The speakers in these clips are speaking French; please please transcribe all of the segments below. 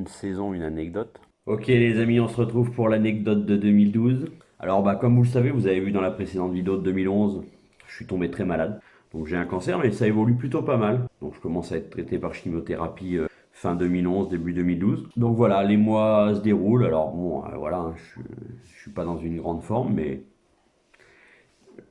une saison, une anecdote. Ok les amis, on se retrouve pour l'anecdote de 2012. Alors bah comme vous le savez, vous avez vu dans la précédente vidéo de 2011, je suis tombé très malade. Donc j'ai un cancer mais ça évolue plutôt pas mal. Donc je commence à être traité par chimiothérapie fin 2011, début 2012. Donc voilà, les mois se déroulent. Alors bon, voilà, hein, je suis pas dans une grande forme mais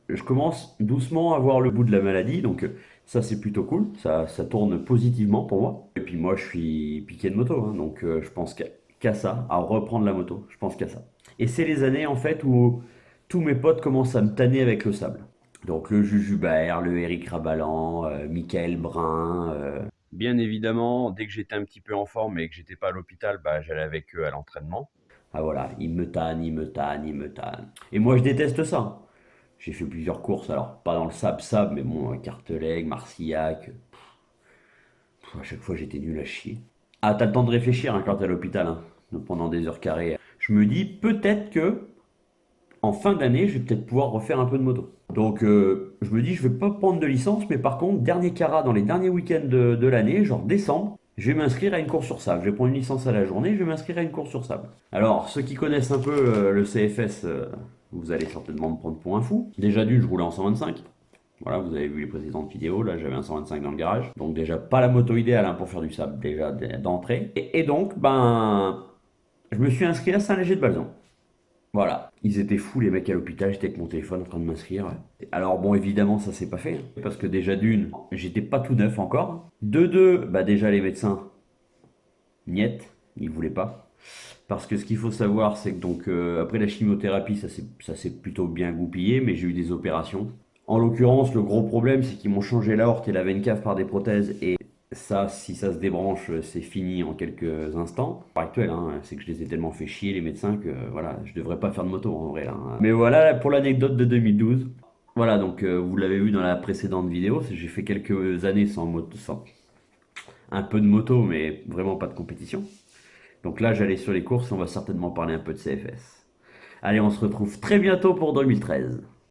je commence doucement à voir le bout de la maladie, donc ça c'est plutôt cool, ça tourne positivement pour moi. Et puis moi je suis piqué de moto, hein, donc je pense qu'à ça, à reprendre la moto, je pense qu'à ça. Et c'est les années en fait où tous mes potes commencent à me tanner avec le sable. Donc le Jujubert, le Eric Rabalan, Michael Brun. Bien évidemment, dès que j'étais un petit peu en forme et que j'étais pas à l'hôpital, bah, j'allais avec eux à l'entraînement. Ah voilà, ils me tannent, ils me tannent, ils me tannent. Et moi je déteste ça. J'ai fait plusieurs courses, alors pas dans le sable-sable, mais bon, Carteleg, Marcillac. À chaque fois, j'étais nul à chier. Ah, t'as le temps de réfléchir hein, quand t'es à l'hôpital, hein, pendant des heures carrées. Je me dis peut-être que en fin d'année, je vais peut-être pouvoir refaire un peu de moto. Donc, je me dis, je vais pas prendre de licence, mais par contre, dernier carat dans les derniers week-ends de l'année, genre décembre, je vais m'inscrire à une course sur sable. Je vais prendre une licence à la journée, je vais m'inscrire à une course sur sable. Alors, ceux qui connaissent un peu le CFS, vous allez certainement me prendre pour un fou. Déjà d'une, je roulais en 125. Voilà, vous avez vu les précédentes vidéos, là j'avais un 125 dans le garage. Donc déjà pas la moto idéale hein, pour faire du sable, déjà d'entrée. Et donc, ben, je me suis inscrit à Saint-Léger-de-Balzan. Voilà, ils étaient fous les mecs à l'hôpital, j'étais avec mon téléphone en train de m'inscrire. Alors bon, évidemment, ça s'est pas fait, hein, parce que déjà d'une, j'étais pas tout neuf encore. De deux, bah déjà les médecins, niet, ils voulaient pas. Parce que ce qu'il faut savoir, c'est que donc après la chimiothérapie, ça s'est plutôt bien goupillé, mais j'ai eu des opérations. En l'occurrence, le gros problème, c'est qu'ils m'ont changé l'aorte et la veine cave par des prothèses, et ça, si ça se débranche, c'est fini en quelques instants. Par actuel, hein, c'est que je les ai tellement fait chier les médecins que voilà, je devrais pas faire de moto en vrai là, hein. Mais voilà pour l'anecdote de 2012. Voilà, donc vous l'avez vu dans la précédente vidéo, j'ai fait quelques années sans moto, sans un peu de moto, mais vraiment pas de compétition. Donc là, j'allais sur les courses, on va certainement parler un peu de CFS. Allez, on se retrouve très bientôt pour 2013.